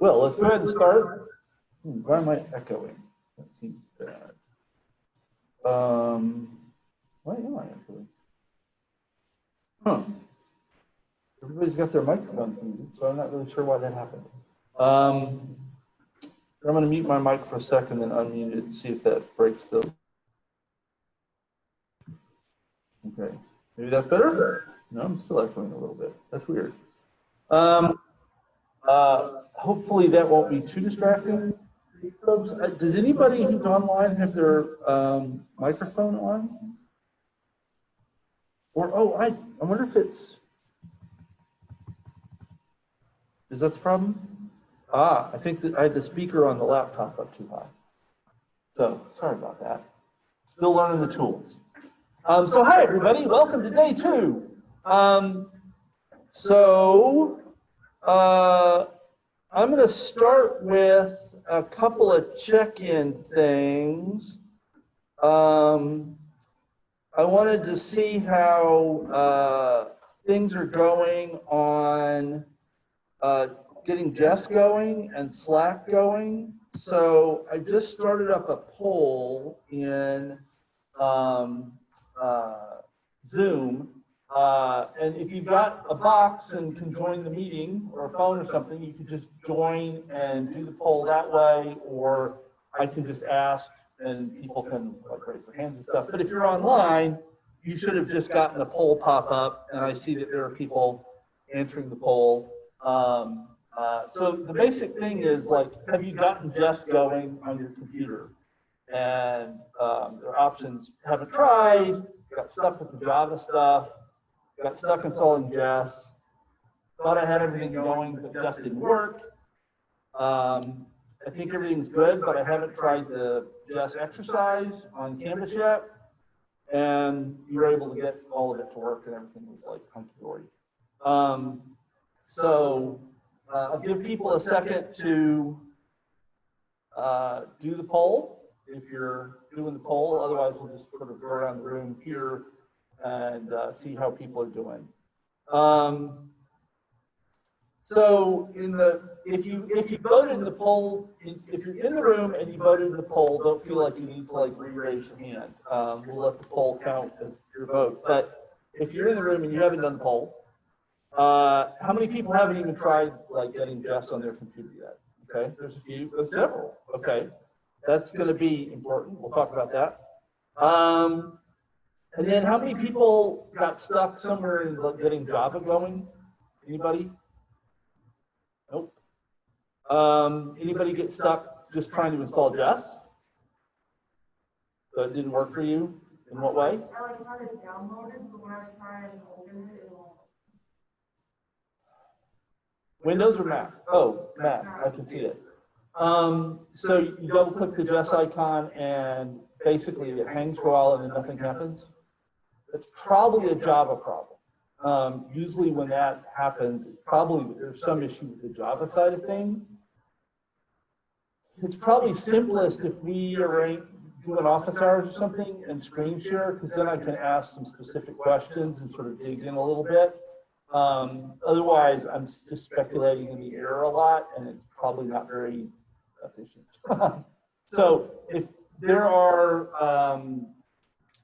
Well, let's go ahead and start. Why am I echoing? That seems bad. Why am I echoing? Huh. Everybody's got their microphones muted, so I'm not really sure why that happened. I'm going to mute my mic for a second, then unmute it and see if that breaks the. Okay, maybe that's better. No, I'm still echoing a little bit. That's weird. Hopefully that won't be too distracting. Folks, does anybody who's online have their microphone on? Or, oh, I wonder if it's, is that the problem? I think that I had the speaker on the laptop up too high. So, sorry about that. Still learning the tools. So hi everybody, welcome to day 2. I'm going to start with a couple of check-in things. I wanted to see how things are going on getting Jess going and Slack going. So I just started up a poll in Zoom. And if you've got a box and can join the meeting or a phone or something, you can just join and do the poll that way, or I can just ask and people can like raise their hands and stuff. But if you're online, you should have just gotten the poll pop up, and I see that there are people answering the poll. So the basic thing is, like, have you gotten Jess going on your computer? And there are options: haven't tried, got stuck with the Java stuff, got stuck installing Jess, thought I had everything going, but Jess didn't work. I think everything's good, but I haven't tried the Jess exercise on Canvas yet. And you were able to get all of it to work, and everything was like hunky-dory. I'll give people a second to do the poll if you're doing the poll. Otherwise, we'll just sort of go around the room here and see how people are doing. So if you voted in the poll, if you're in the room and you voted in the poll, don't feel like you need to like re-raise your hand. We'll let the poll count as your vote. But if you're in the room and you haven't done the poll, how many people haven't even tried like getting Jess on their computer yet? Okay, there's a few, there's several. Okay, that's going to be important. We'll talk about that. And then how many people got stuck somewhere in like, getting Java going? Anybody? Nope. Anybody get stuck just trying to install Jess? So it didn't work for you? In what way? I like had it downloaded, but when I try and open it, it won't. Windows or Mac? Oh, Mac. I can see it. So you double click the Jess icon and basically it hangs for a while and then nothing happens. It's probably a Java problem. Usually when that happens, it's probably there's some issue with the Java side of things. It's probably simplest if we do an office hours or something and screen share, because then I can ask some specific questions and sort of dig in a little bit. Otherwise, I'm just speculating in the air a lot, and it's probably not very efficient. So if there are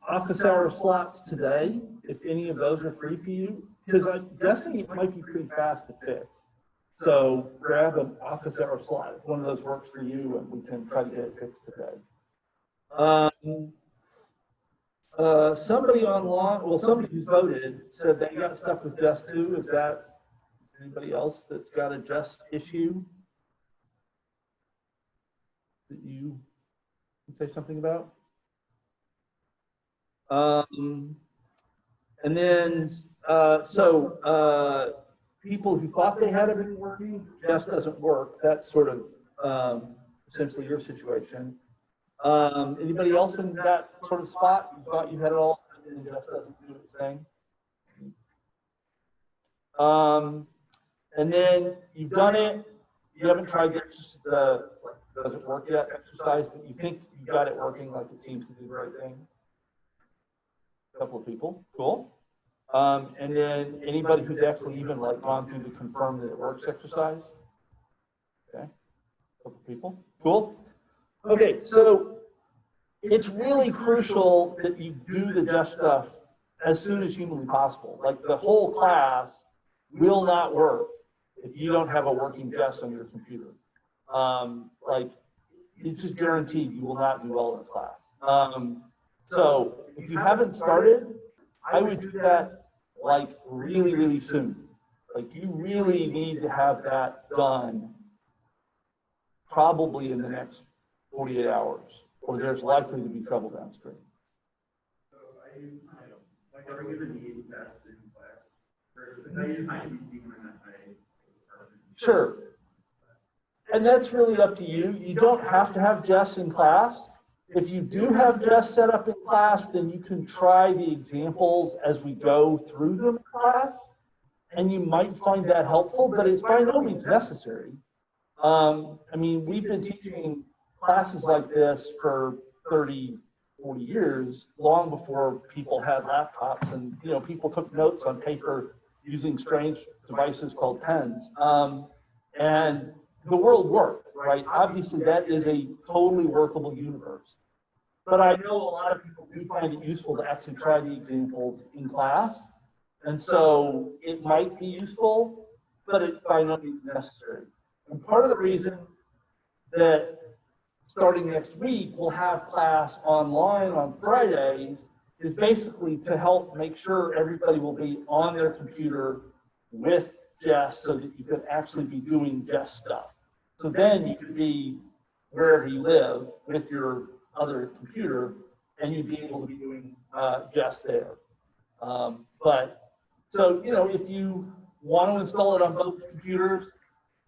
office hour slots today, if any of those are free for you, because I'm guessing it might be pretty fast to fix. So grab an office hour slot if one of those works for you, and we can try to get it fixed today. Somebody online, well, somebody who's voted said they got stuck with Jess too. Is that anybody else that's got a Jess issue that you can say something about? And then, people who thought they had everything working, Jess doesn't work. That's sort of essentially your situation. Anybody else in that sort of spot? You thought you had it all, and Jess doesn't do its thing. And then you've done it. You haven't tried the doesn't work yet exercise, but you think you got it working, like it seems to do the right thing. A couple of people, cool. And then anybody who's actually even like gone through the confirm that it works exercise. Okay. People? Cool. Okay, so it's really crucial that you do the Just stuff as soon as humanly possible. Like the whole class will not work if you don't have a working Jest on your computer. Like it's just guaranteed you will not do well in this class. So if you haven't started, I would do that like really, really soon. Like you really need to have that done probably in the next 48 hours, or there's likely to be trouble downstream. So I use my, like every given need tests in class, because I use my PC when I. Sure. And that's really up to you. You don't have to have Jess in class. If you do have Jess set up in class, then you can try the examples as we go through them in class. And you might find that helpful, but it's by no means necessary. I mean, we've been teaching classes like this for 30, 40 years, long before people had laptops and, you know, people took notes on paper using strange devices called pens. And the world worked, right? Obviously, that is a totally workable universe. But I know a lot of people do find it useful to actually try the examples in class. And so it might be useful, but it's by no means necessary. And part of the reason that starting next week we'll have class online on Fridays is basically to help make sure everybody will be on their computer with Jess so that you could actually be doing Jess stuff. So then you could be wherever you live with your other computer and you'd be able to be doing Jess there. But so, you know, if you want to install it on both computers,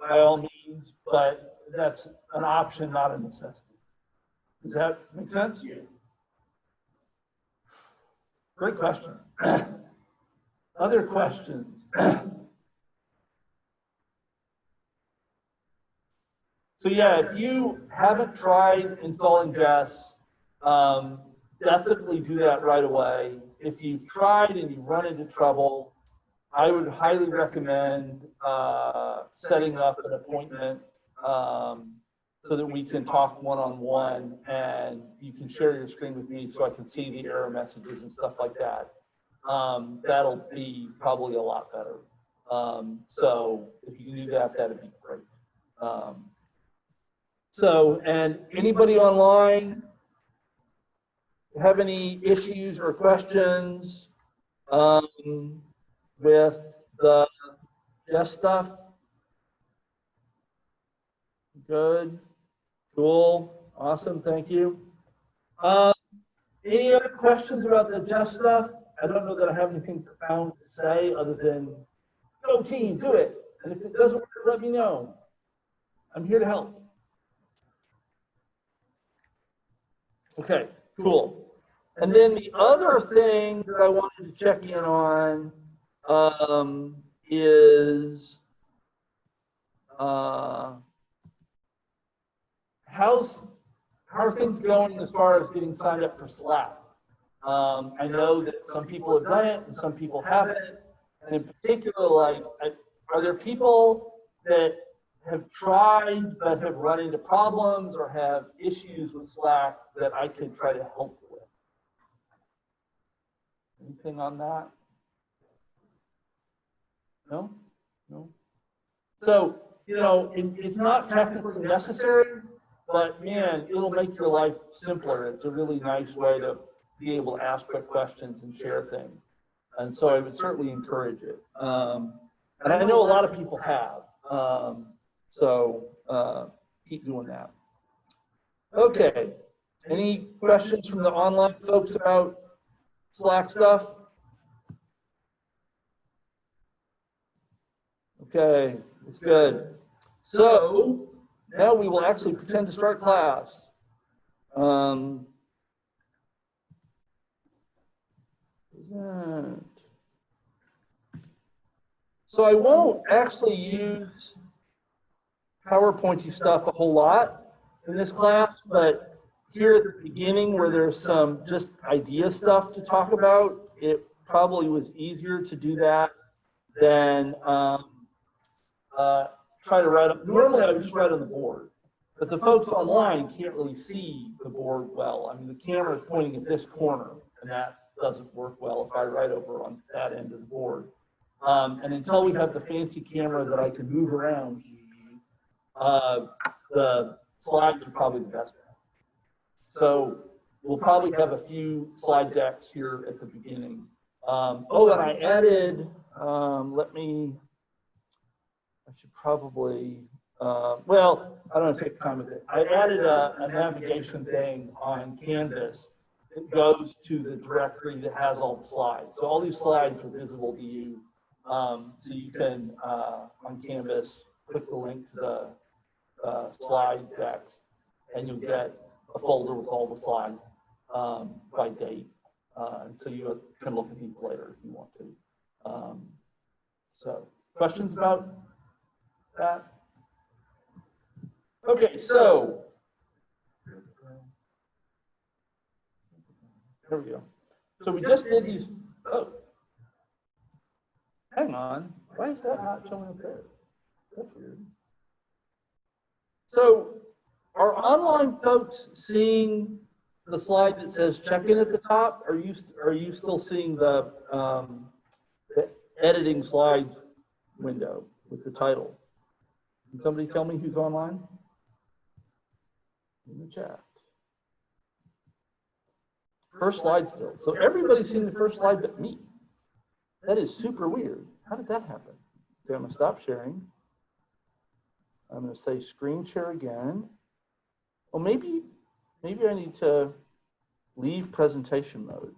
by all means, but that's an option, not a necessity. Does that make sense? Yeah. Great question. Other questions? So yeah, if you haven't tried installing Jess, definitely do that right away. If you've tried and you've run into trouble, I would highly recommend setting up an appointment so that we can talk one-on-one and you can share your screen with me so I can see the error messages and stuff like that. That'll be probably a lot better. So if you can do that, that'd be great. And anybody online have any issues or questions with the Jess stuff? Good, cool, awesome, thank you. Any other questions about the Jess stuff? I don't know that I have anything profound to say other than go team, do it. And if it doesn't work, let me know. I'm here to help. Okay, cool. And then the other thing that I wanted to check in on is how are things going as far as getting signed up for Slack? I know that some people have done it and some people haven't. And in particular, like, are there people that have tried but have run into problems or have issues with Slack that I could try to help with? Anything on that? No? No? So, you know, it's not technically necessary, but man, it'll make your life simpler. It's a really nice way to be able to ask quick questions and share things. And so I would certainly encourage it. And I know a lot of people have. Keep doing that. Okay. Any questions from the online folks about Slack stuff? Okay, it's good. So now we will actually pretend to start class. So I won't actually use PowerPointy stuff a whole lot in this class, but here at the beginning where there's some just idea stuff to talk about, it probably was easier to do that than try to write up. Normally I would just write on the board, But the folks online can't really see the board well. I mean, the camera is pointing at this corner, and that doesn't work well if I write over on that end of the board. And until we have the fancy camera that I can move around, the slides are probably the best. So we'll probably have a few slide decks here at the beginning. Oh, and I added, I should probably, well, I don't want to take time with it. I added a navigation thing on Canvas that goes to the directory that has all the slides. So all these slides are visible to you. So you can, on Canvas, click the link to the slide decks, and you'll get a folder with all the slides by date. And so you can look at these later if you want to. So questions about that? Okay, so there we go. So we just did these. Oh, hang on. Why is that not showing up there? That's weird. So are online folks seeing the slide that says check-in at the top? Are you still seeing the editing slides window with the title? Can somebody tell me who's online? In the chat. First slide still. So everybody's seen the first slide but me. That is super weird. How did that happen? Okay, I'm going to stop sharing. I'm going to say screen share again. Well, maybe I need to leave presentation mode.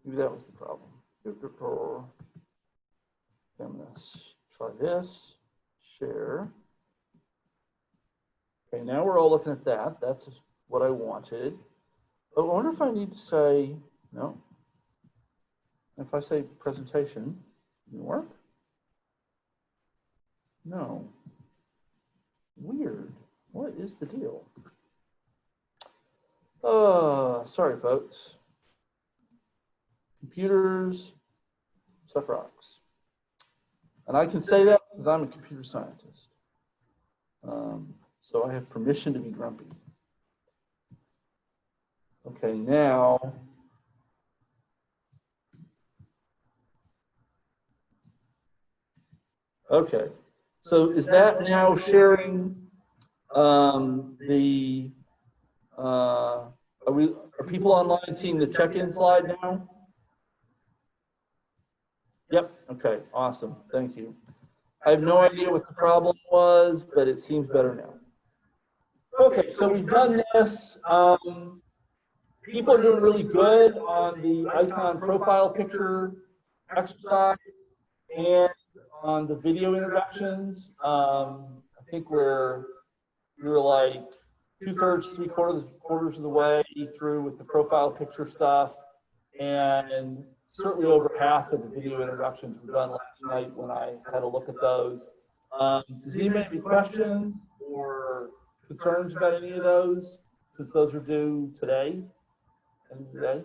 Maybe that was the problem. I'm going to try this, share. Okay, now we're all looking at that. That's what I wanted. But I wonder if I need to say, no. If I say presentation, didn't work? No. Weird. What is the deal? Sorry, folks. Computers suck rocks. And I can say that because I'm a computer scientist. So I have permission to be grumpy. Okay, now. Okay, so is that now sharing are people online seeing the check-in slide now? Yep, okay, awesome, thank you. I have no idea what the problem was, but it seems better now. Okay, so we've done this. People are doing really good on the icon profile picture exercise and on the video introductions. I think we're like 2/3, 3/4 of the way through with the profile picture stuff, and certainly over half of the video introductions were done last night when I had a look at those. Does anybody have any questions or concerns about any of those, since those are due today? And today?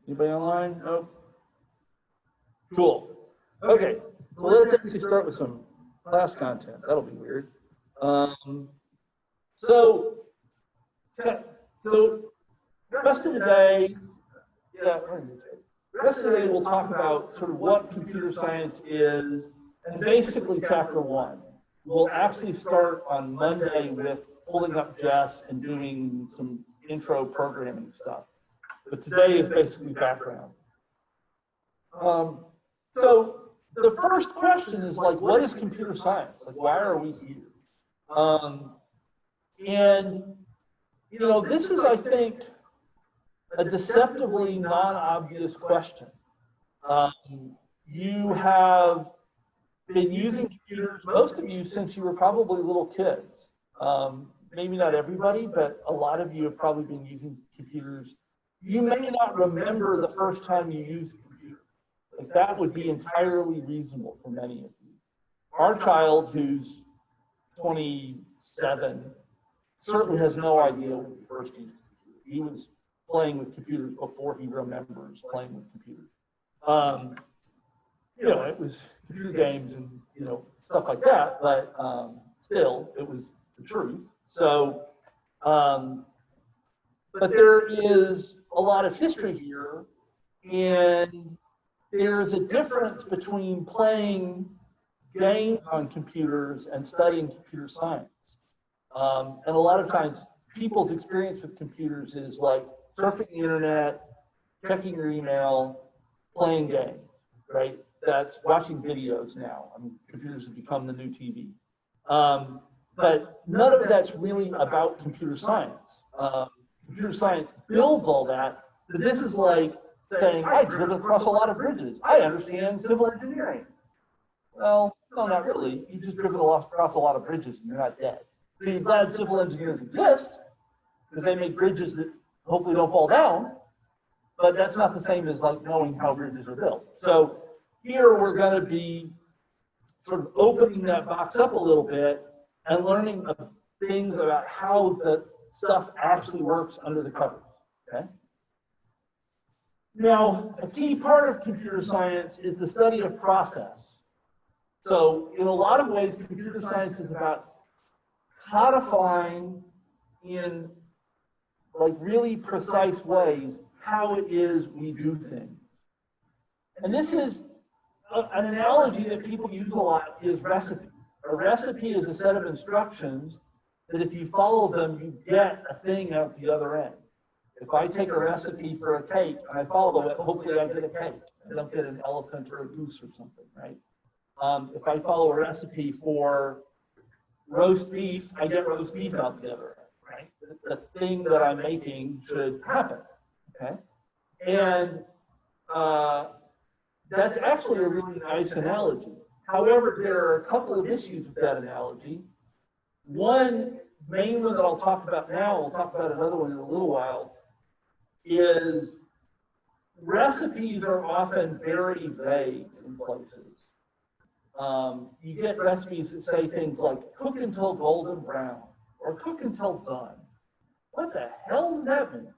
Anybody online? Nope. Cool. Okay, so let's actually start with some class content. That'll be weird. So rest of the day, rest of the day we'll talk about sort of what computer science is, and basically chapter 1. We'll actually start on Monday with pulling up Jess and doing some intro programming stuff. But today is basically background. So the first question is like, what is computer science? Like, why are we here? And, you know, this is, I think, a deceptively non-obvious question. You have been using computers, most of you, since you were probably little kids. Maybe not everybody, but a lot of you have probably been using computers. You may not remember the first time you used a computer. Like, that would be entirely reasonable for many of you. Our child, who's 27, certainly has no idea when he first used a computer. He was playing with computers before he remembers playing with computers. it was computer games and, stuff like that, but still, it was the truth. So, but there is a lot of history here, and there's a difference between playing games on computers and studying computer science. And a lot of times, people's experience with computers is like surfing the internet, checking your email, playing games, right? That's watching videos now. I mean, computers have become the new TV. But none of that's really about computer science. Computer science builds all that, but this is like saying, I've driven across a lot of bridges. I understand civil engineering. Well, no, not really. You've just driven across a lot of bridges and you're not dead. So you're glad civil engineers exist because they make bridges that hopefully don't fall down, but that's not the same as like knowing how bridges are built. So here we're going to be sort of opening that box up a little bit and learning things about how the stuff actually works under the covers, okay? Now, a key part of computer science is the study of process. So in a lot of ways, computer science is about codifying in like really precise ways how it is we do things. And this is an analogy that people use a lot is recipe. A recipe is a set of instructions that if you follow them, you get a thing out the other end. If I take a recipe for a cake and I follow it, hopefully I get a cake. I don't get an elephant or a goose or something, right? If I follow a recipe for roast beef, I get roast beef out the other end, right? The thing that I'm making should happen, okay? And that's actually a really nice analogy. However, there are a couple of issues with that analogy. One main one that I'll talk about now, we'll talk about another one in a little while, is recipes are often very vague in places. You get recipes that say things like cook until golden brown or cook until done. What the hell does that mean?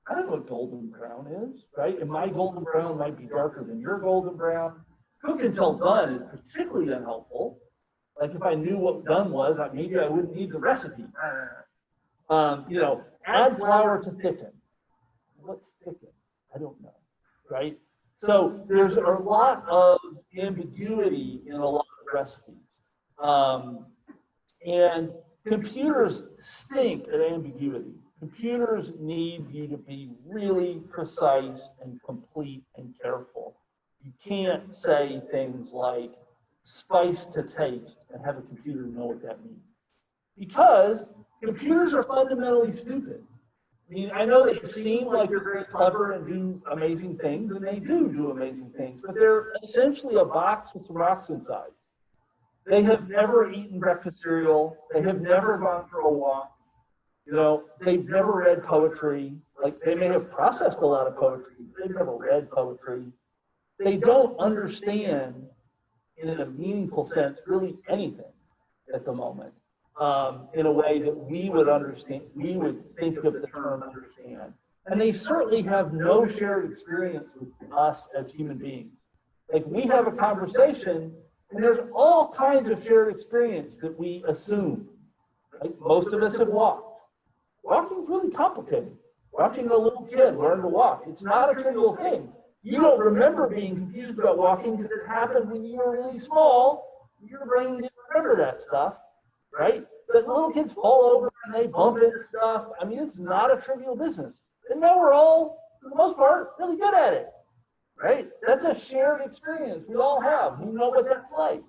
I don't know what golden brown is, right? And my golden brown might be darker than your golden brown. Cook until done is particularly unhelpful. Like if I knew what done was, maybe I wouldn't need the recipe. Add flour to thicken. What's thicken? I don't know, right? So there's a lot of ambiguity in a lot of recipes. And computers stink at ambiguity. Computers need you to be really precise and complete and careful. You can't say things like spice to taste and have a computer know what that means. Because computers are fundamentally stupid. I mean, I know they seem like they're very clever and do amazing things, and they do amazing things, but they're essentially a box with some rocks inside. They have never eaten breakfast cereal. They have never gone for a walk. They've never read poetry. Like, they may have processed a lot of poetry, but they've never read poetry. They don't understand, in a meaningful sense, really anything at the moment, in a way that we would understand, we would think of the term understand. And they certainly have no shared experience with us as human beings. Like, we have a conversation, and there's all kinds of shared experience that we assume. Right? Most of us have walked. Walking is really complicated. Watching a little kid learn to walk, it's not a trivial thing. You don't remember being confused about walking because it happened when you were really small. Your brain didn't remember that stuff, right? But little kids fall over and they bump into stuff. I mean, it's not a trivial business. And now we're all, for the most part, really good at it, right? That's a shared experience we all have. We know what that's like,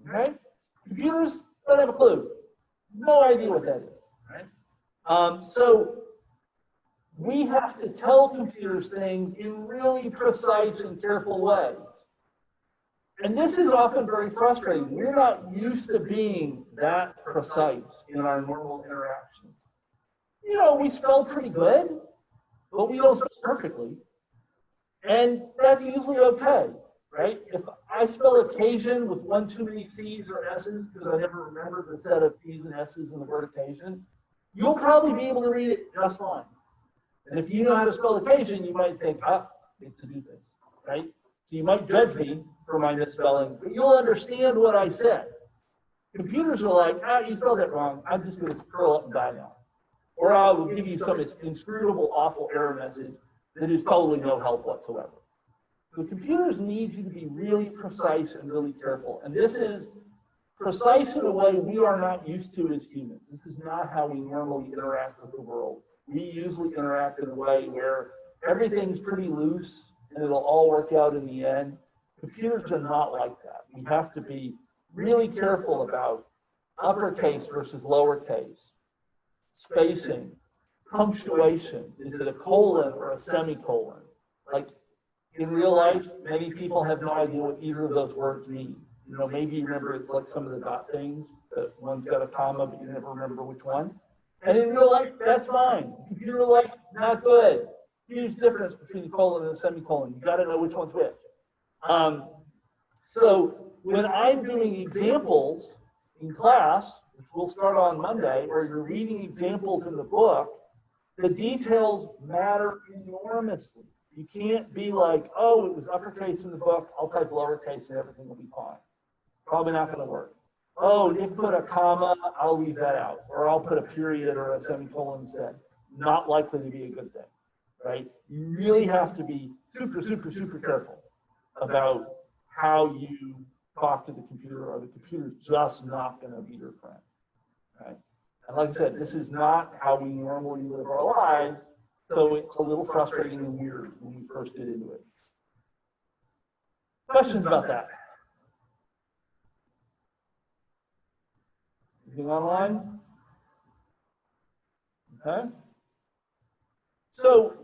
right? Computers don't have a clue. No idea what that is, right? So we have to tell computers things in really precise and careful ways. And this is often very frustrating. We're not used to being that precise in our normal interactions. We spell pretty good, but we don't spell perfectly. And that's usually okay, right? If I spell occasion with one too many C's or S's, because I never remembered the set of C's and S's in the word occasion, you'll probably be able to read it just fine. And if you know how to spell occasion, you might think, it's to do this, right? So you might judge me for my misspelling, but you'll understand what I said. Computers are like, you spelled that wrong. I'm just going to curl up and die now. Or I will give you some inscrutable, awful error message that is totally no help whatsoever. The computers need you to be really precise and really careful. And this is precise in a way we are not used to as humans. This is not how we normally interact with the world. We usually interact in a way where everything's pretty loose and it'll all work out in the end. Computers are not like that. We have to be really careful about uppercase versus lowercase, spacing, punctuation. Is it a colon or a semicolon? Like in real life, many people have no idea what either of those words mean. You know, maybe you remember it's like some of the dot things, that one's got a comma, but you never remember which one. And in real life, that's fine. Computer life, not good. Huge difference between a colon and a semicolon. You got to know which one's which. So when I'm doing examples in class, which we'll start on Monday, or you're reading examples in the book, the details matter enormously. You can't be like, oh, it was uppercase in the book, I'll type lowercase and everything will be fine. Probably not going to work. Oh, Nick put a comma, I'll leave that out. Or I'll put a period or a semicolon instead. Not likely to be a good thing, right? You really have to be super, super, super careful about how you talk to the computer, or the computer's just not going to be your friend, right? And like I said, this is not how we normally live our lives, so it's a little frustrating and weird when we first get into it. Questions about that? Anything online? Okay. So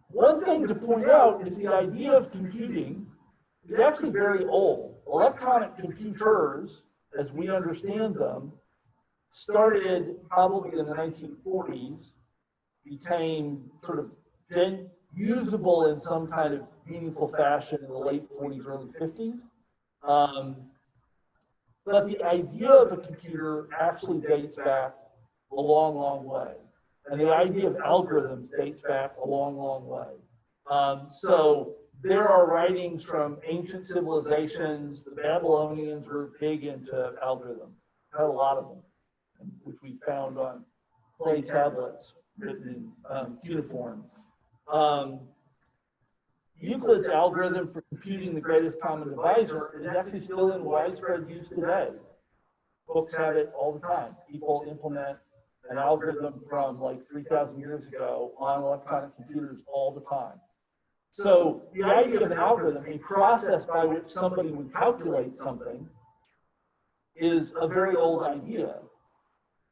one thing to point out is the idea of computing is actually very old. Electronic computers, as we understand them, started probably in the 1940s, became sort of usable in some kind of meaningful fashion in the late 40s, early 50s. But the idea of a computer actually dates back a long, long way. And the idea of algorithms dates back a long, long way. So there are writings from ancient civilizations. The Babylonians were big into algorithms, had a lot of them, which we found on clay tablets written in cuneiform. Euclid's algorithm for computing the greatest common divisor is actually still in widespread use today. Books have it all the time. People implement an algorithm from like 3,000 years ago on electronic computers all the time. So the idea of an algorithm, a process by which somebody would calculate something, is a very old idea.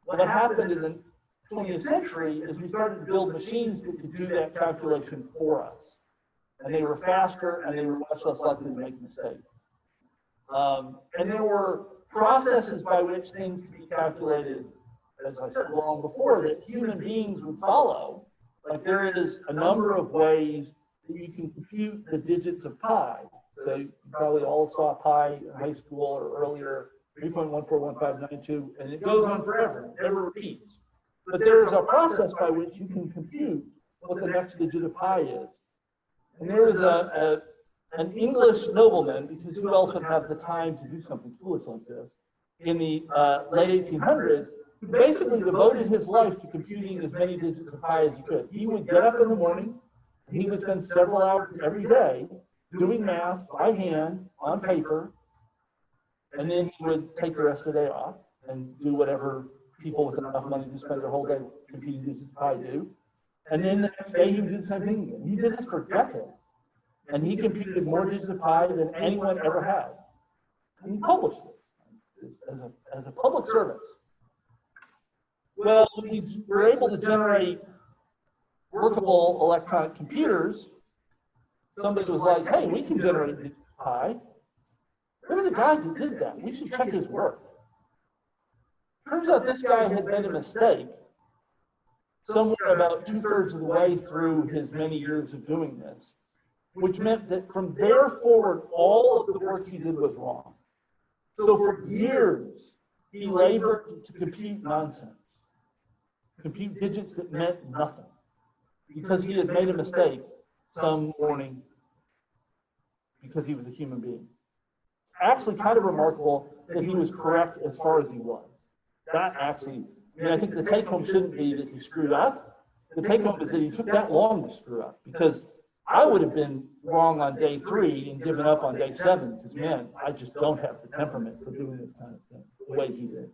What happened in the 20th century is we started to build machines that could do that calculation for us. And they were faster and they were much less likely to make mistakes. And there were processes by which things could be calculated, as I said long before, that human beings would follow. Like there is a number of ways that you can compute the digits of pi. So you probably all saw pi in high school or earlier, 3.141592, and it goes on forever, it never repeats. But there is a process by which you can compute what the next digit of pi is. And there was an English nobleman, because who else would have the time to do something foolish like this, in the late 1800s, who basically devoted his life to computing as many digits of pi as he could. He would get up in the morning, and he would spend several hours every day doing math by hand on paper, and then he would take the rest of the day off and do whatever people with enough money to spend their whole day computing digits of pi do. And then the next day he would do the same thing again. He did this for decades. And he computed more digits of pi than anyone ever had. And he published this as a public service. Well, when we were able to generate workable electronic computers, somebody was like, hey, we can generate digits of pi. There was a guy who did that. We should check his work. Turns out this guy had made a mistake somewhere about 2/3 of the way through his many years of doing this, which meant that from there forward, all of the work he did was wrong. So for years, he labored to compute nonsense, compute digits that meant nothing, because he had made a mistake some morning because he was a human being. It's actually kind of remarkable that he was correct as far as he was. That actually, I mean, I think the take home shouldn't be that he screwed up. The take home is that he took that long to screw up, because I would have been wrong on day 3 and given up on day 7, because man, I just don't have the temperament for doing this kind of thing the way he did.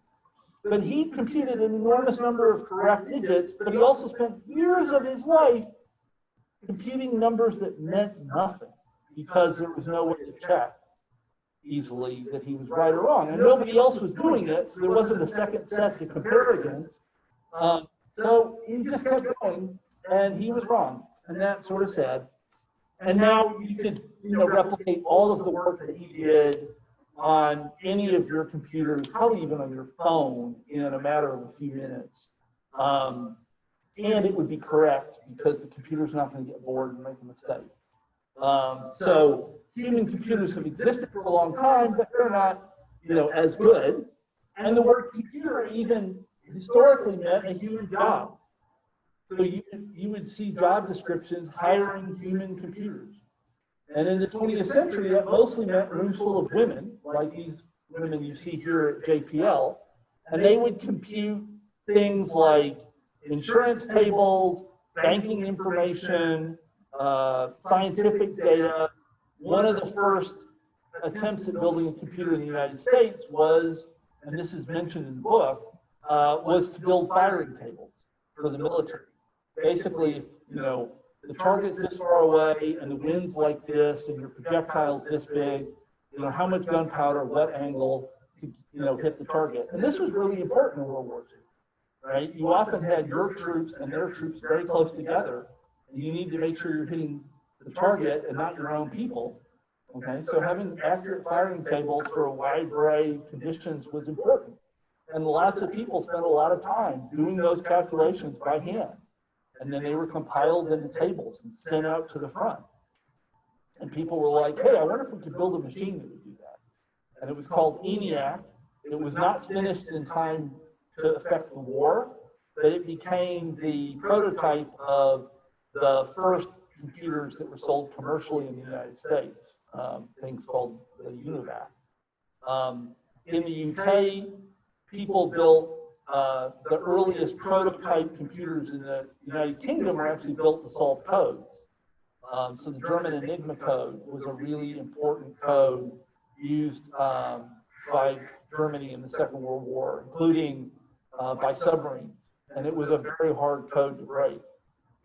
But he computed an enormous number of correct digits, but he also spent years of his life computing numbers that meant nothing, because there was no way to check easily that he was right or wrong. And nobody else was doing it, so there wasn't a second set to compare against. So he just kept going, and he was wrong. And that's sort of sad. And now you could, replicate all of the work that he did on any of your computers, probably even on your phone, in a matter of a few minutes. And it would be correct, because the computer's not going to get bored and make a mistake. So human computers have existed for a long time, but they're not, as good. And the word computer even historically meant a human job. So you would see job descriptions hiring human computers. And in the 20th century, that mostly meant rooms full of women, like these women you see here at JPL, and they would compute things like insurance tables, banking information, scientific data. One of the first attempts at building a computer in the United States was, and this is mentioned in the book, was to build firing tables for the military. Basically, the target's this far away and the wind's like this and your projectile's this big, how much gunpowder, what angle to, hit the target. And this was really important in World War II, right? You often had your troops and their troops very close together, and you need to make sure you're hitting the target and not your own people. Okay, so having accurate firing tables for a wide variety of conditions was important. And lots of people spent a lot of time doing those calculations by hand. And then they were compiled into tables and sent out to the front. And people were like, hey, I wonder if we could build a machine that would do that. And it was called ENIAC. It was not finished in time to affect the war, but it became the prototype of the first computers that were sold commercially in the United States, things called the UNIVAC. In the UK, people built the earliest prototype computers in the United Kingdom were actually built to solve codes. So the German Enigma code was a really important code used by Germany in the Second World War, including by submarines. And it was a very hard code to break.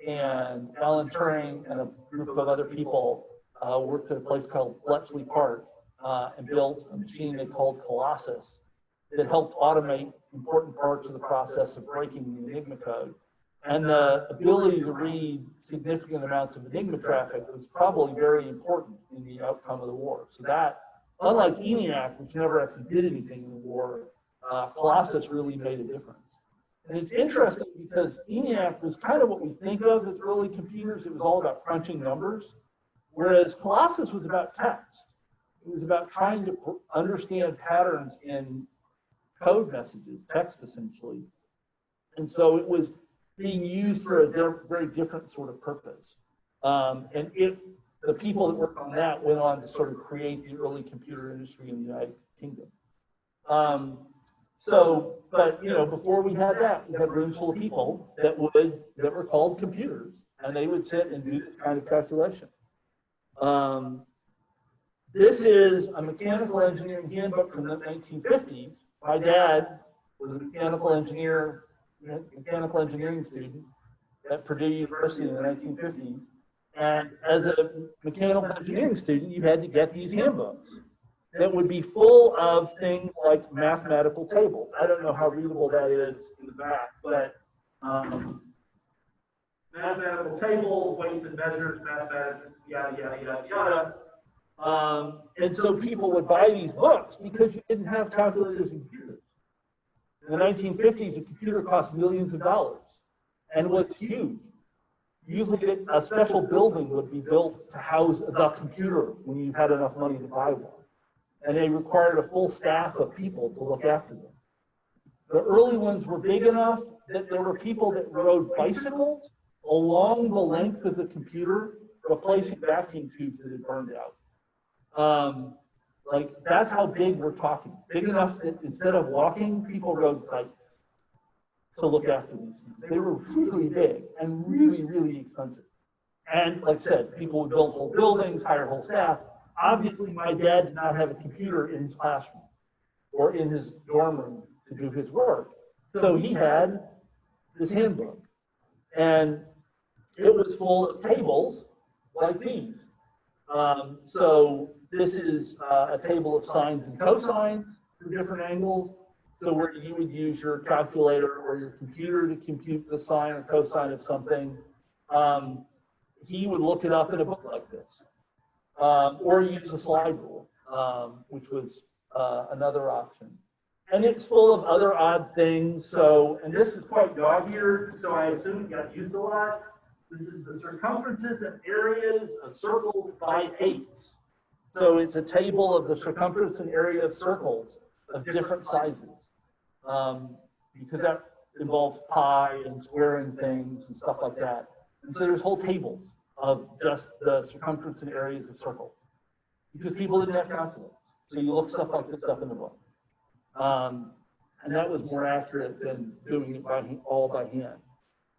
And Alan Turing and a group of other people worked at a place called Bletchley Park and built a machine they called Colossus that helped automate important parts of the process of breaking the Enigma code. And the ability to read significant amounts of Enigma traffic was probably very important in the outcome of the war. So that, unlike ENIAC, which never actually did anything in the war, Colossus really made a difference. And it's interesting because ENIAC was kind of what we think of as early computers. It was all about crunching numbers, whereas Colossus was about text. It was about trying to understand patterns in code messages, text essentially. And so it was being used for a very different sort of purpose. And the people that worked on that went on to sort of create the early computer industry in the United Kingdom. But before we had that, we had rooms full of people that were called computers, and they would sit and do this kind of calculation. This is a mechanical engineering handbook from the 1950s. My dad was a mechanical engineering student at Purdue University in the 1950s. And as a mechanical engineering student, you had to get these handbooks that would be full of things like mathematical tables. I don't know how readable that is in the back, but mathematical tables, weights and measures, mathematics, yada, yada, yada, yada. And so people would buy these books because you didn't have calculators and computers. In the 1950s, a computer cost millions of dollars and was huge. Usually a special building would be built to house the computer when you had enough money to buy one. And they required a full staff of people to look after them. The early ones were big enough that there were people that rode bicycles along the length of the computer, replacing vacuum tubes that had burned out. Like, that's how big we're talking. Big enough that instead of walking, people rode bikes to look after these things. They were really big and really, really expensive. And like I said, people would build whole buildings, hire whole staff. Obviously, my dad did not have a computer in his classroom or in his dorm room to do his work. So he had this handbook, and it was full of tables like these. So this is a table of sines and cosines for different angles. So where you would use your calculator or your computer to compute the sine or cosine of something, he would look it up in a book like this, or use a slide rule, which was another option. And it's full of other odd things. So, and this is quite dog-eared, so I assume it got used a lot. This is the circumferences and areas of circles by eighths. So it's a table of the circumference and area of circles of different sizes, because that involves pi and squaring things and stuff like that. And so there's whole tables of just the circumference and areas of circles, because people didn't have calculators. So you look stuff like this up in the book. And that was more accurate than doing it all by hand.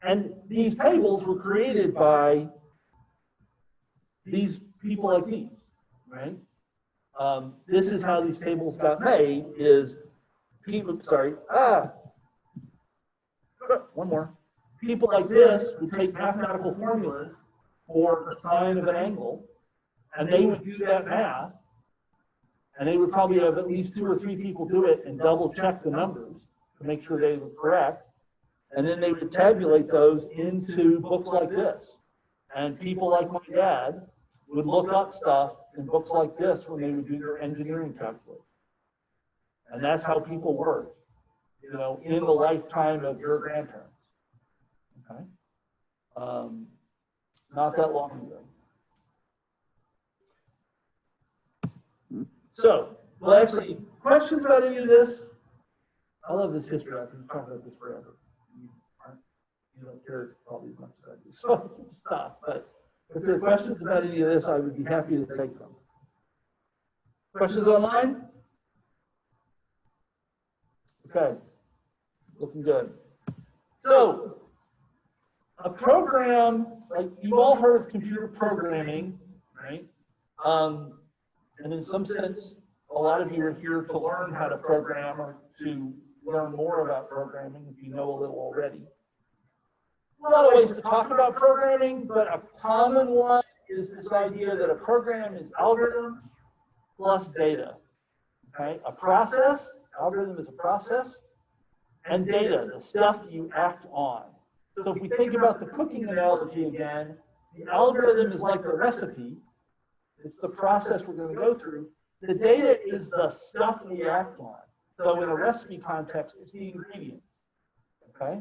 And these tables were created by these people like these, right? This is how these tables got made, is people, one more. People like this would take mathematical formulas for the sine of an angle, and they would do that math, and they would probably have at least 2 or 3 people do it and double check the numbers to make sure they were correct. And then they would tabulate those into books like this. And people like my dad would look up stuff in books like this when they would do their engineering calculus. And that's how people worked, you know, in the lifetime of your grandparents. Okay? Not that long ago. So, well, actually, questions about any of this? I love this history. I can talk about this forever. You don't care probably as much as I do, so I can stop. But if there are questions about any of this, I would be happy to take them. Questions online? Okay, looking good. So, a program, like you've all heard of computer programming, right? And in some sense, a lot of you are here to learn how to program or to learn more about programming if you know a little already. A lot of ways to talk about programming, but a common one is this idea that a program is algorithm plus data. Okay? A process, algorithm is a process, and data, the stuff you act on. So if we think about the cooking analogy again, the algorithm is like the recipe. It's the process we're going to go through. The data is the stuff we act on. So in a recipe context, it's the ingredients. Okay?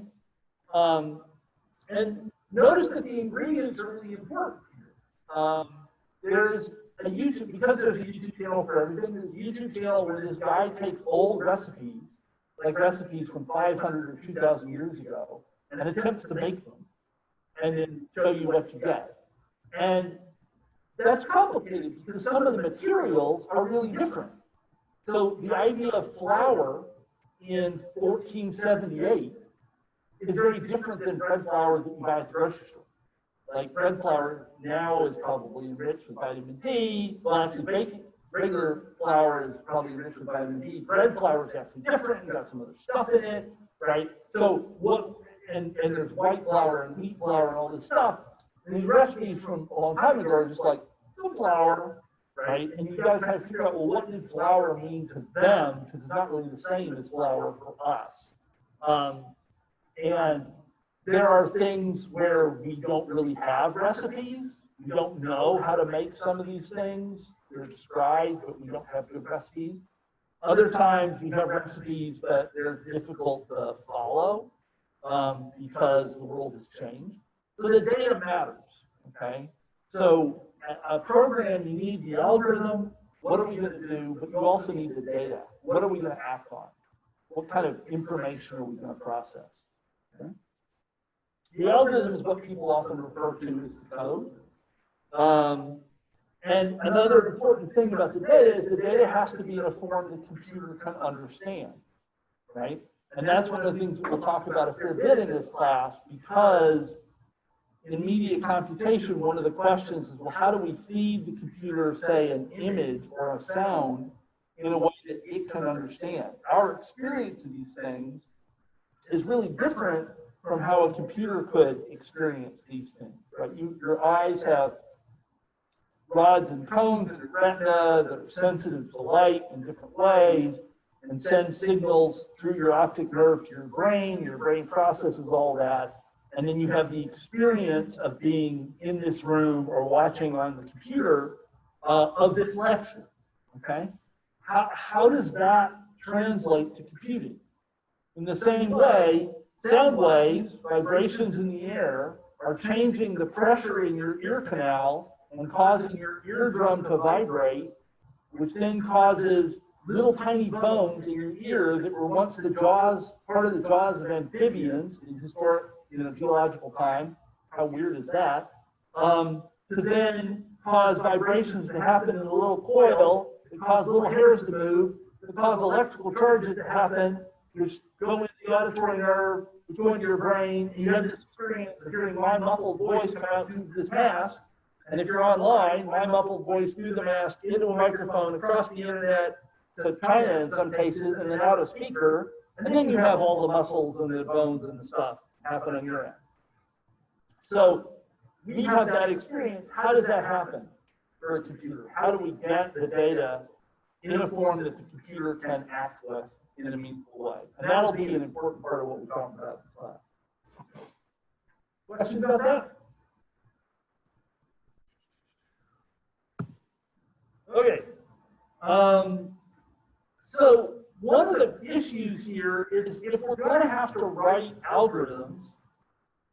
And notice that the ingredients are really important. There's a YouTube, because there's a YouTube channel for everything, there's a YouTube channel where this guy takes old recipes, like recipes from 500 or 2,000 years ago, and attempts to make them, and then show you what you get. And that's complicated because some of the materials are really different. So the idea of flour in 1478 is very different than bread flour that you buy at the grocery store. Like bread flour now is probably enriched with vitamin D. Well, actually, regular flour is probably enriched with vitamin D. Bread flour is actually different. You got some other stuff in it, right? So what? And there's white flour and wheat flour and all this stuff. And the recipes from a long time ago are just like some flour, right? And you got to kind of figure out, well, what did flour mean to them? Because it's not really the same as flour for us. And there are things where we don't really have recipes. We don't know how to make some of these things. They're described, but we don't have good recipes. Other times we have recipes, but they're difficult to follow because the world has changed. So the data matters, okay? So a program, you need the algorithm. What are we going to do? But you also need the data. What are we going to act on? What kind of information are we going to process? Okay? The algorithm is what people often refer to as the code. And another important thing about the data is the data has to be in a form the computer can understand, right? And that's one of the things that we'll talk about a fair bit in this class, because in media computation, one of the questions is, well, how do we feed the computer, say, an image or a sound in a way that it can understand? Our experience of these things is really different from how a computer could experience these things, right? Your eyes have rods and cones in your retina that are sensitive to light in different ways and send signals through your optic nerve to your brain processes all that, and then you have the experience of being in this room or watching on the computer of this lecture, okay? How does that translate to computing? In the same way, sound waves, vibrations in the air, are changing the pressure in your ear canal and causing your eardrum to vibrate, which then causes little tiny bones in your ear that were once the jaws, part of the jaws of amphibians in historic, geological time. How weird is that? To then cause vibrations to happen in a little coil that cause little hairs to move, that cause electrical charges to happen, which go into the auditory nerve, which go into your brain, and you have this experience of hearing my muffled voice come out through this mask. And if you're online, my muffled voice through the mask, into a microphone, across the internet, to China in some cases, and then out a speaker, and then you have all the muscles and the bones and the stuff happen on your end. So we have that experience. How does that happen for a computer? How do we get the data in a form that the computer can act with in a meaningful way? And that'll be an important part of what we talk about in class. Questions about that? Okay. So one of the issues here is if we're going to have to write algorithms,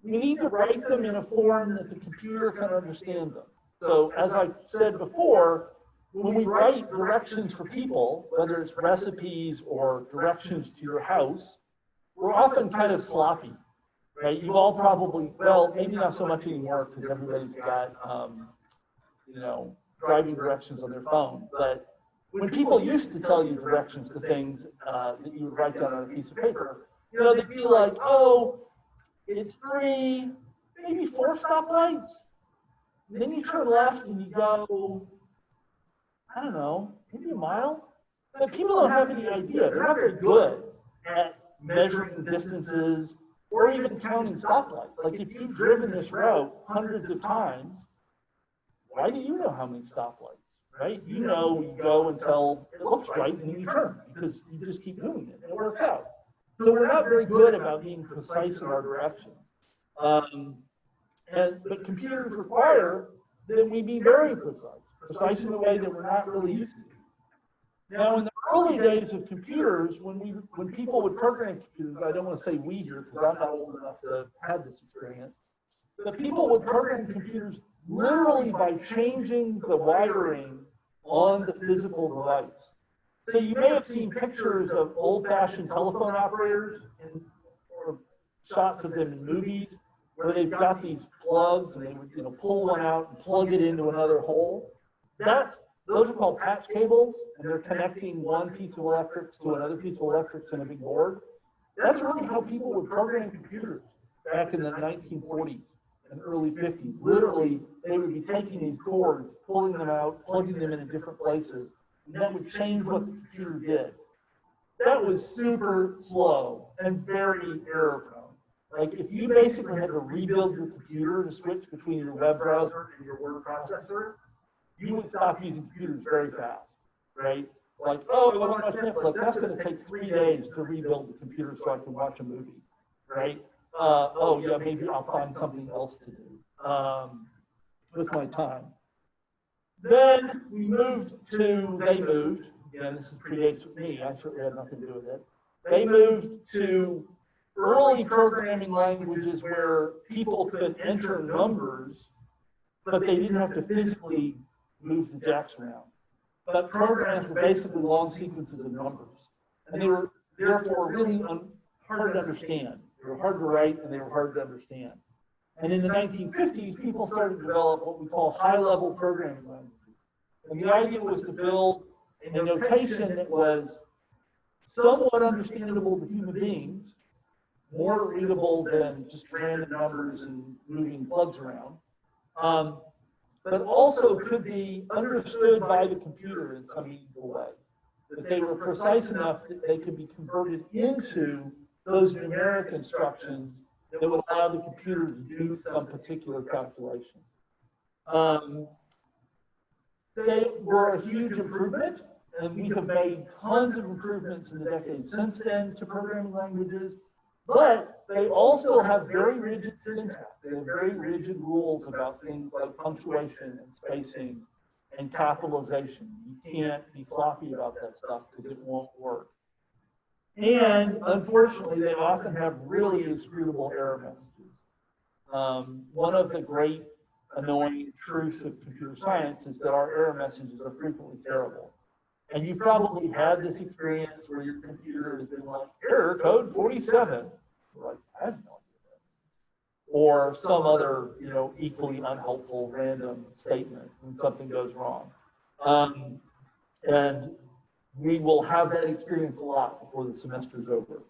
we need to write them in a form that the computer can understand them. So as I said before, when we write directions for people, whether it's recipes or directions to your house, we're often kind of sloppy, right? You've all probably, well, maybe not so much anymore because everybody's got, driving directions on their phone. But when people used to tell you directions to things that you would write down on a piece of paper, they'd be like, oh, it's 3, maybe 4 stoplights. And then you turn left and you go, I don't know, maybe a mile. But people don't have any idea. They're not very good at measuring distances or even counting stoplights. Like if you've driven this route hundreds of times, why do you know how many stoplights, right? You go until it looks right and then you turn because you just keep doing it and it works out. So we're not very good about being precise in our directions. But computers require that we be very precise in a way that we're not really used to. Now, in the early days of computers, when people would program computers, I don't want to say we here because I'm not old enough to have this experience, but people would program computers literally by changing the wiring on the physical device. So you may have seen pictures of old-fashioned telephone operators or shots of them in movies where they've got these plugs and they would pull one out and plug it into another hole. Those are called patch cables, and they're connecting one piece of electrics to another piece of electrics in a big board. That's really how people would program computers back in the 1940s and early 50s. Literally, they would be taking these cords, pulling them out, plugging them into different places, and that would change what the computer did. That was super slow and very error prone. Like if you basically had to rebuild your computer to switch between your web browser and your word processor, you would stop using computers very fast, right? Like, oh, I want to watch Netflix. That's going to take 3 days to rebuild the computer so I can watch a movie, right? Oh, yeah, maybe I'll find something else to do with my time. Then they moved, again, this predates me, I certainly had nothing to do with it. They moved to early programming languages where people could enter numbers, but they didn't have to physically move the jacks around. But programs were basically long sequences of numbers. And they were therefore really hard to understand. They were hard to write and they were hard to understand. And in the 1950s, people started to develop what we call high-level programming languages. And the idea was to build a notation that was somewhat understandable to human beings, more readable than just random numbers and moving plugs around, but also could be understood by the computer in some meaningful way. That they were precise enough that they could be converted into those numeric instructions that would allow the computer to do some particular calculation. They were a huge improvement, and we have made tons of improvements in the decades since then to programming languages, but they also have very rigid syntax. They have very rigid rules about things like punctuation and spacing and capitalization. You can't be sloppy about that stuff because it won't work. And unfortunately, they often have really inscrutable error messages. One of the great annoying truths of computer science is that our error messages are frequently terrible. And you've probably had this experience where your computer has been like, error code 47. You're like, I have no idea what that means. Or some other, equally unhelpful random statement when something goes wrong. And we will have that experience a lot before the semester is over.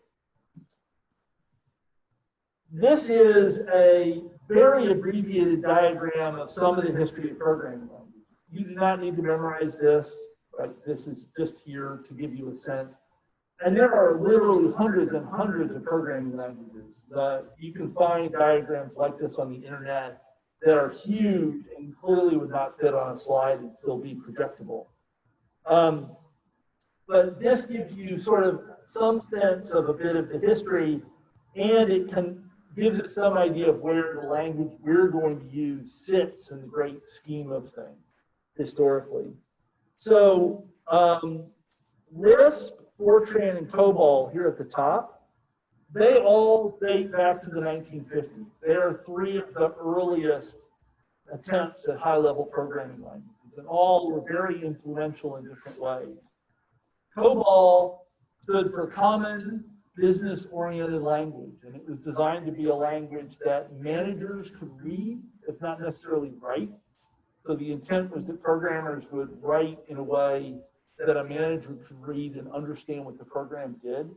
This is a very abbreviated diagram of some of the history of programming languages. You do not need to memorize this, right? This is just here to give you a sense. And there are literally hundreds and hundreds of programming languages. You can find diagrams like this on the internet that are huge and clearly would not fit on a slide and still be projectable. But this gives you sort of some sense of a bit of the history, and it gives us some idea of where the language we're going to use sits in the great scheme of things historically. So Lisp, Fortran, and COBOL here at the top, they all date back to the 1950s. They are three of the earliest attempts at high-level programming languages, and all were very influential in different ways. COBOL stood for Common Business-Oriented Language, and it was designed to be a language that managers could read, if not necessarily write. So the intent was that programmers would write in a way that a manager could read and understand what the program did.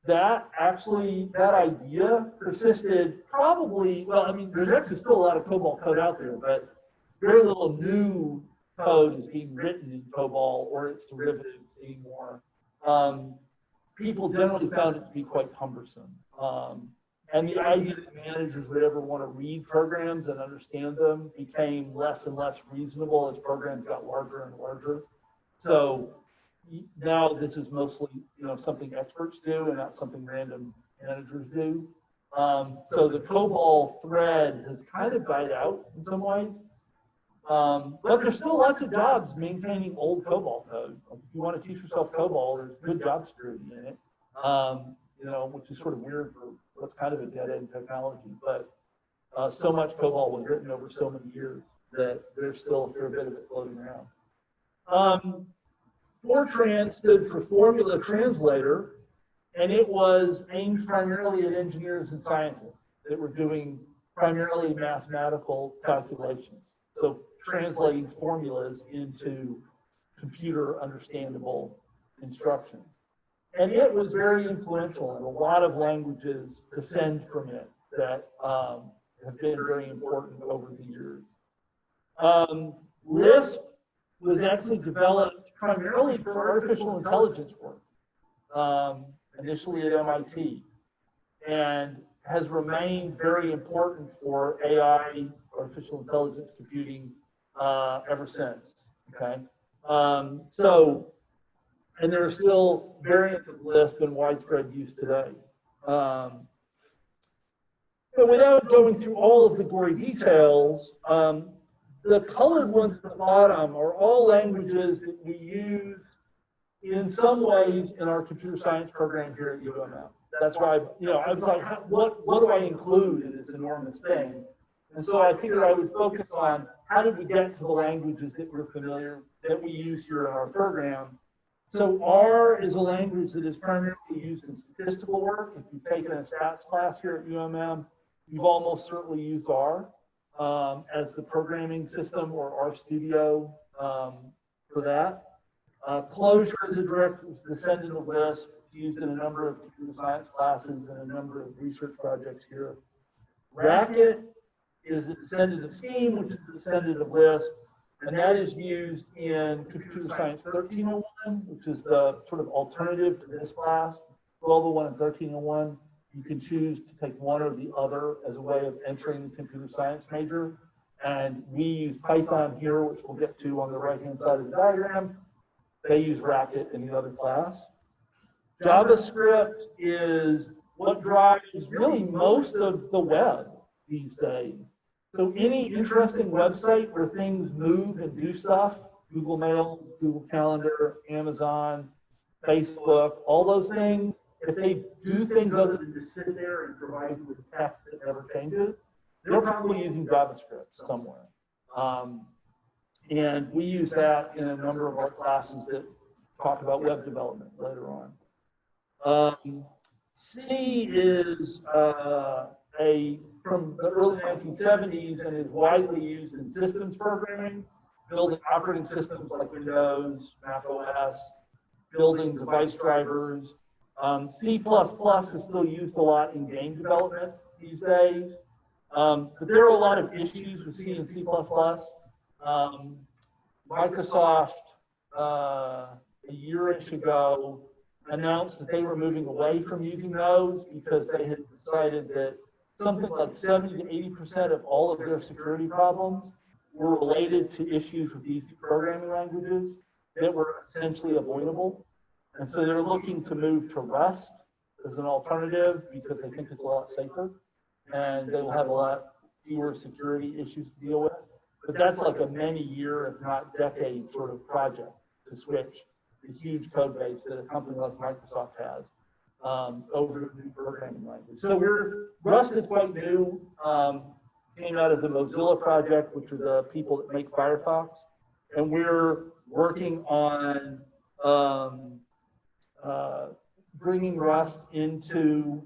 That idea persisted probably, there's actually still a lot of COBOL code out there, but very little new code is being written in COBOL or its derivatives anymore. People generally found it to be quite cumbersome. And the idea that managers would ever want to read programs and understand them became less and less reasonable as programs got larger and larger. So now this is mostly, something experts do and not something random managers do. So the COBOL thread has kind of died out in some ways. But there's still lots of jobs maintaining old COBOL code. If you want to teach yourself COBOL, there's good job security in it, which is sort of weird for what's kind of a dead-end technology. But so much COBOL was written over so many years that there's still a fair bit of it floating around. Fortran stood for Formula Translator, and it was aimed primarily at engineers and scientists that were doing primarily mathematical calculations. So translating formulas into computer understandable instructions. And it was very influential, and a lot of languages descend from it that have been very important over the years. Lisp was actually developed primarily for artificial intelligence work, initially at MIT, and has remained very important for AI, artificial intelligence computing, ever since, okay? And there are still variants of Lisp in widespread use today. But without going through all of the gory details, the colored ones at the bottom are all languages that we use in some ways in our computer science program here at UML. That's why, I was like, what do I include in this enormous thing? And so I figured I would focus on how did we get to the languages that we're familiar, that we use here in our program. So R is a language that is primarily used in statistical work. If you've taken a stats class here at UMM, you've almost certainly used R. as the programming system or RStudio for that. Clojure is a direct descendant of Lisp. It's used in a number of computer science classes and a number of research projects here. Racket is a descendant of Scheme, which is a descendant of Lisp, and that is used in Computer Science 1301, which is the sort of alternative to this class. 1201 and 1301, you can choose to take one or the other as a way of entering the computer science major. And we use Python here, which we'll get to on the right-hand side of the diagram. They use Racket in the other class. JavaScript is what drives really most of the web these days. So any interesting website where things move and do stuff, Google Mail, Google Calendar, Amazon, Facebook, all those things, if they do things other than just sit there and provide you with text that never changes, they're probably using JavaScript somewhere. And we use that in a number of our classes that talk about web development later on. C is from the early 1970s and is widely used in systems programming, building operating systems like Windows, Mac OS, building device drivers. C++ is still used a lot in game development these days. But there are a lot of issues with C and C++. Microsoft, a year-ish ago, announced that they were moving away from using those because they had decided that something like 70 to 80% of all of their security problems were related to issues with these two programming languages that were essentially avoidable. And so they're looking to move to Rust as an alternative because they think it's a lot safer and they will have a lot fewer security issues to deal with. But that's like a many-year, if not decade, sort of project to switch the huge code base that a company like Microsoft has over to new programming language. So Rust is quite new. Came out of the Mozilla project, which are the people that make Firefox, and we're working on bringing Rust into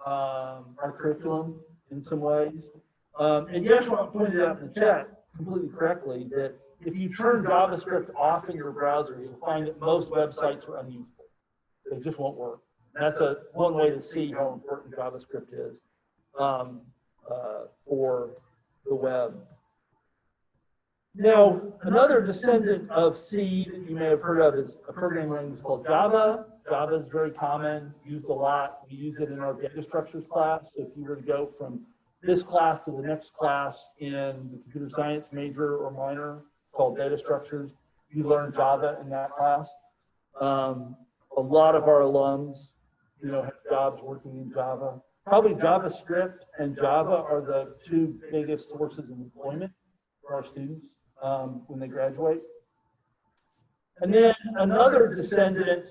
our curriculum in some ways. And Yeshua pointed out in the chat completely correctly that if you turn JavaScript off in your browser, you'll find that most websites are unusable. They just won't work. That's one way to see how important JavaScript is for the web. Now, another descendant of C that you may have heard of is a programming language called Java. Java is very common, used a lot. We use it in our data structures class. So if you were to go from this class to the next class in the computer science major or minor called data structures, you learn Java in that class. A lot of our alums, have jobs working in Java. Probably JavaScript and Java are the two biggest sources of employment for our students when they graduate. And then another descendant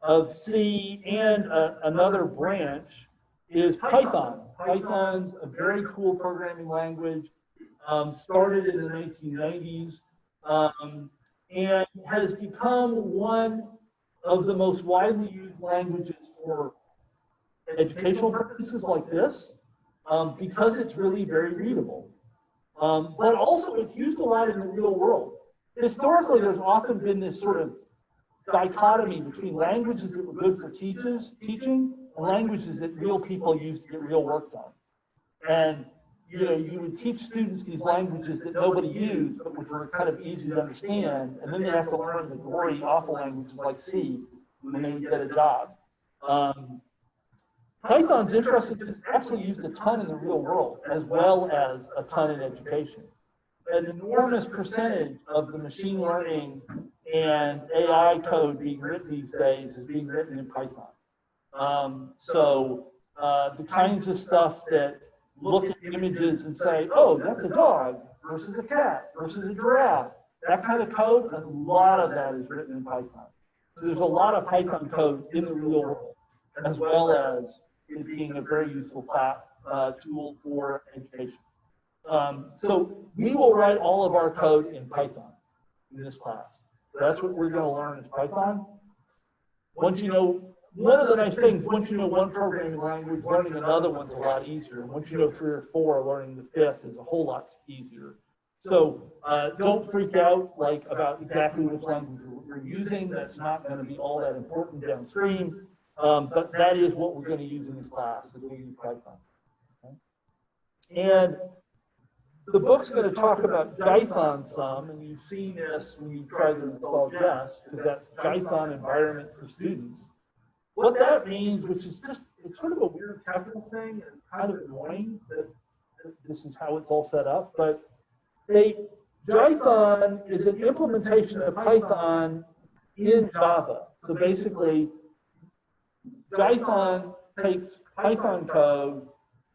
of C and another branch is Python. Python's a very cool programming language, started in the 1990s, and has become one of the most widely used languages for educational purposes like this, because it's really very readable. But also it's used a lot in the real world. Historically, there's often been this sort of dichotomy between languages that were good for teaching and languages that real people use to get real work done. And you would teach students these languages that nobody used, but which were kind of easy to understand, and then they have to learn the gory, awful languages like C when they get a job. Python's interesting because it's actually used a ton in the real world, as well as a ton in education. An enormous percentage of the machine learning and AI code being written these days is being written in Python. So the kinds of stuff that look at images and say, oh, that's a dog versus a cat versus a giraffe, that kind of code, a lot of that is written in Python. So there's a lot of Python code in the real world, as well as it being a very useful tool for education. So we will write all of our code in Python in this class. So that's what we're going to learn is Python. Once you know one of the nice things, once you know one programming language, learning another one's a lot easier. Once you know 3 or 4, learning the 5th is a whole lot easier. So don't freak out like about exactly which language we're using. That's not going to be all that important downstream. But that is what we're going to use in this class, is we'll use Python. Okay? And the book's going to talk about Python some, and you've seen this when you try to install Jest, because that's Python environment for students. What that means, which is just, it's sort of a weird technical thing, it's kind of annoying that this is how it's all set up, but Python is an implementation of Python in Java. So basically, Python takes Python code,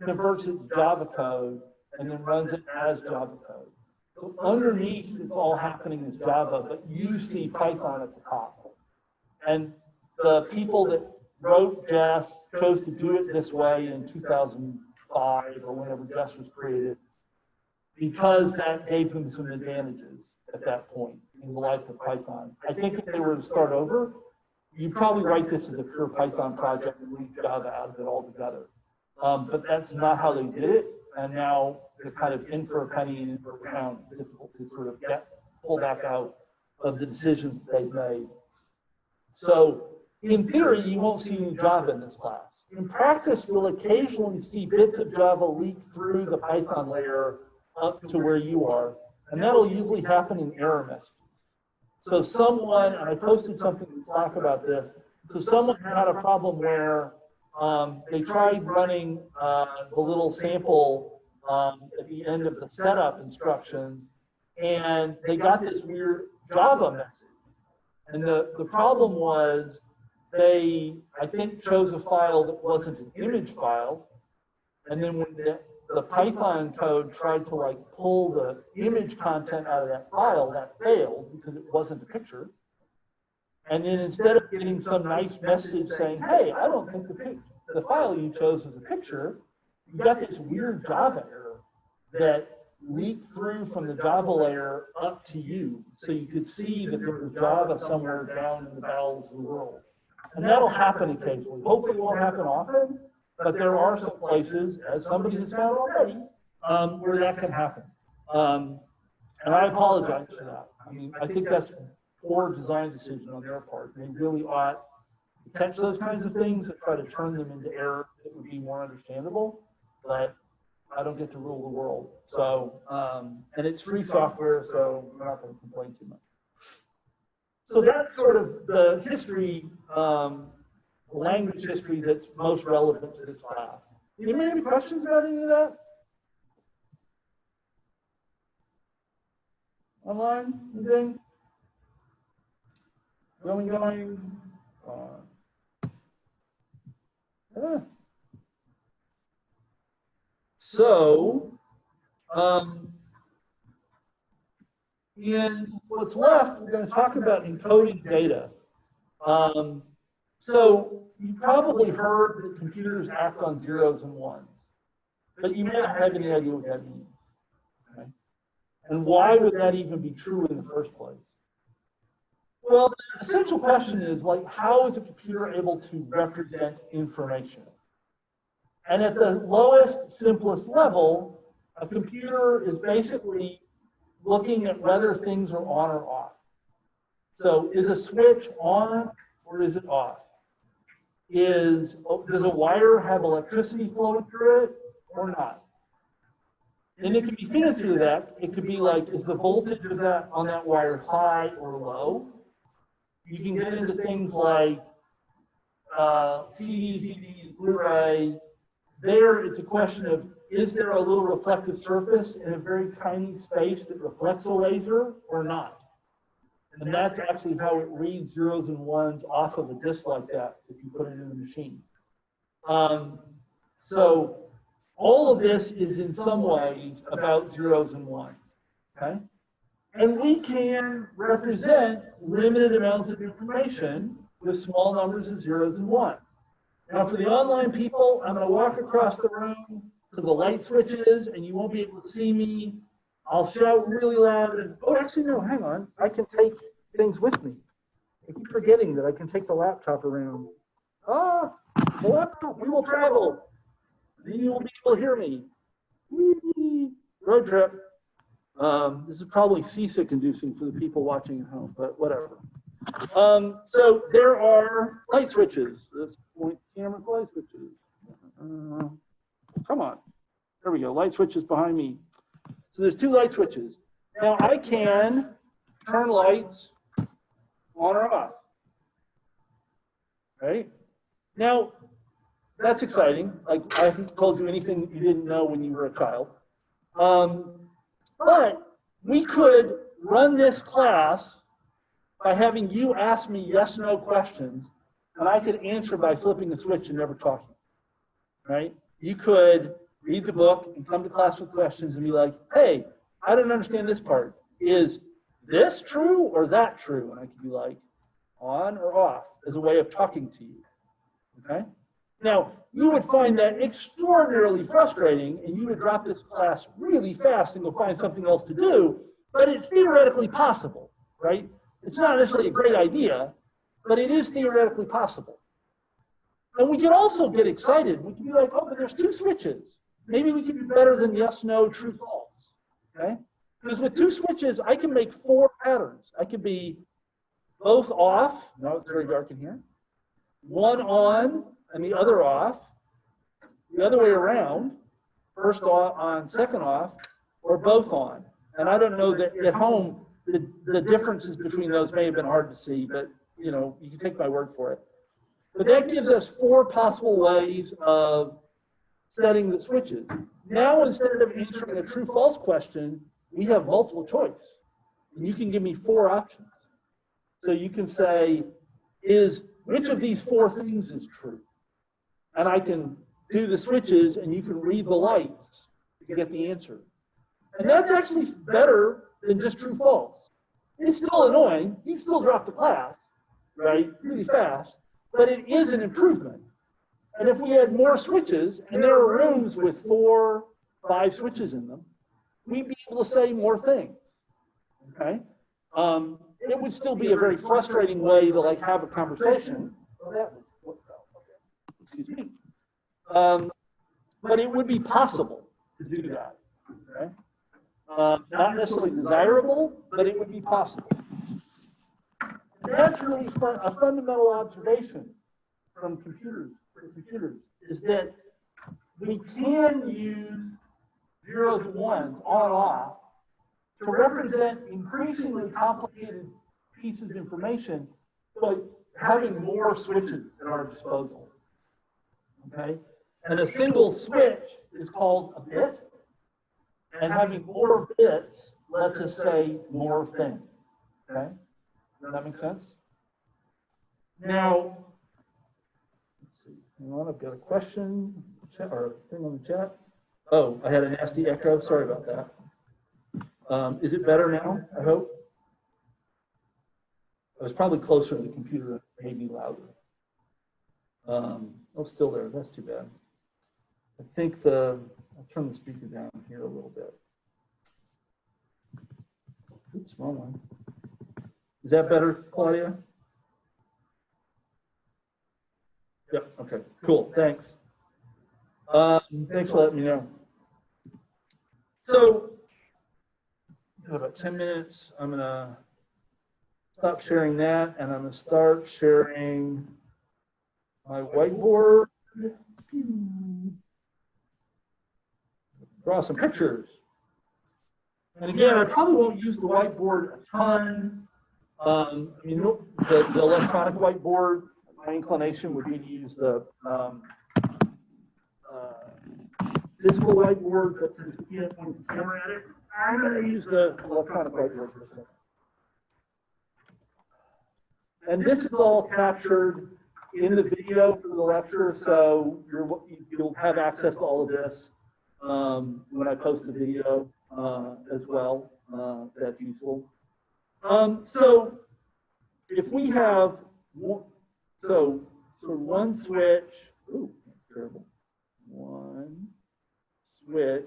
converts it to Java code, and then runs it as Java code. So underneath, it's all happening as Java, but you see Python at the top. And the people that wrote Jest chose to do it this way in 2005 or whenever Jest was created, because that gave them some advantages at that point in the life of Python. I think if they were to start over, you'd probably write this as a pure Python project and leave Java out of it altogether. But that's not how they did it. And now they're kind of in for a penny and in for a pound. It's difficult to sort of pull back out of the decisions that they've made. So in theory, you won't see any Java in this class. In practice, you'll occasionally see bits of Java leak through the Python layer up to where you are. And that'll usually happen in error messages. So someone, and I posted something in Slack about this, so someone had a problem where they tried running the little sample at the end of the setup instructions, and they got this weird Java message. And the problem was they, I think, chose a file that wasn't an image file. And then when the Python code tried to like pull the image content out of that file, that failed because it wasn't a picture. And then instead of getting some nice message saying, hey, I don't think the file you chose was a picture, you got this weird Java error that leaked through from the Java layer up to you. So you could see that there was Java somewhere down in the bowels of the world. And that'll happen occasionally. Hopefully it won't happen often, but there are some places, as somebody has found already, where that can happen. And I apologize for that. I mean, I think that's poor design decision on their part. They really ought to catch those kinds of things and try to turn them into errors that would be more understandable, but I don't get to rule the world. So, and it's free software, so we're not going to complain too much. So that's sort of the history, language history that's most relevant to this class. Anybody have any questions about any of that? Online? Anything? Going? Yeah. So, in what's left, we're going to talk about encoding data. So you probably heard that computers act on zeros and ones, but you may not have any idea what that means. Okay? And why would that even be true in the first place? Well, the essential question is, like, how is a computer able to represent information? And at the lowest, simplest level, a computer is basically looking at whether things are on or off. So is a switch on or is it off? Does a wire have electricity flowing through it or not? And it can be fancy to that. It could be like, is the voltage of that on that wire high or low? You can get into things like CDs, DVDs, Blu-ray. There, it's a question of, is there a little reflective surface in a very tiny space that reflects a laser or not? And that's actually how it reads zeros and ones off of a disk like that if you put it in the machine. So all of this is in some ways about zeros and ones, okay? And we can represent limited amounts of information with small numbers of zeros and ones. Now for the online people, I'm going to walk across the room to the light switches and you won't be able to see me. I'll shout really loud and, oh, actually, no, hang on. I can take things with me. I keep forgetting that I can take the laptop around. Wow, we will travel. Then you will be able to hear me. Whee! Road trip. This is probably seasick inducing for the people watching at home, but whatever. So there are light switches. Let's point camera to light switches. Come on. There we go. Light switches behind me. So there's 2 light switches. Now I can turn lights on or off. Right? Now, that's exciting. Like, I haven't told you anything that you didn't know when you were a child. But we could run this class by having you ask me yes/no questions, and I could answer by flipping the switch and never talking. Right? You could read the book and come to class with questions and be like, hey, I don't understand this part. Is this true or that true? And I could be like, on or off, as a way of talking to you. Okay? Now, you would find that extraordinarily frustrating, and you would drop this class really fast and go find something else to do, but it's theoretically possible, right? It's not necessarily a great idea, but it is theoretically possible. And we can also get excited. We can be like, oh, but there's 2 switches. Maybe we can do better than yes, no, true, false, okay? Because with 2 switches, I can make 4 patterns. I could be both off, now it's very dark in here, one on and the other off, the other way around, first on, second off, or both on. And I don't know that at home, the differences between those may have been hard to see, but you know, you can take my word for it. But that gives us 4 possible ways of setting the switches. Now, instead of answering a true-false question, we have multiple choice. And you can give me 4 options. So you can say, which of these 4 things is true? And I can do the switches, and you can read the lights to get the answer. And that's actually better than just true-false. It's still annoying. You still drop the class, right, really fast, but it is an improvement. And if we had more switches, and there are rooms with 4, 5 switches in them, we'd be able to say more things, okay? It would still be a very frustrating way to like have a conversation. Excuse me. But it would be possible to do that, okay? Not necessarily desirable, but it would be possible. And that's really a fundamental observation from computers, is that we can use zeros and ones on and off to represent increasingly complicated pieces of information, but having more switches at our disposal. Okay? And a single switch is called a bit, and having more bits lets us say more things. Okay? Does that make sense? Now, let's see. Hang on, I've got a question or a thing on the chat. Oh, I had a nasty echo. Sorry about that. Is it better now, I hope? I was probably closer to the computer, maybe louder. Oh, still there. That's too bad. I think I'll turn the speaker down here a little bit. Oops, wrong one. Is that better, Claudia? Yeah, okay, cool, thanks. Thanks for letting me know. So, about 10 minutes, I'm gonna stop sharing that, and I'm gonna start sharing my whiteboard. Draw some pictures. And again, I probably won't use the whiteboard a ton. I mean, the electronic whiteboard, my inclination would be to use the physical whiteboard, but since we can't point the camera at it, I'm going to use the electronic whiteboard for a second. And this is all captured in the video for the lecture, so you'll have access to all of this when I post the video as well. That's useful. So if we have one switch, ooh, that's terrible. One switch.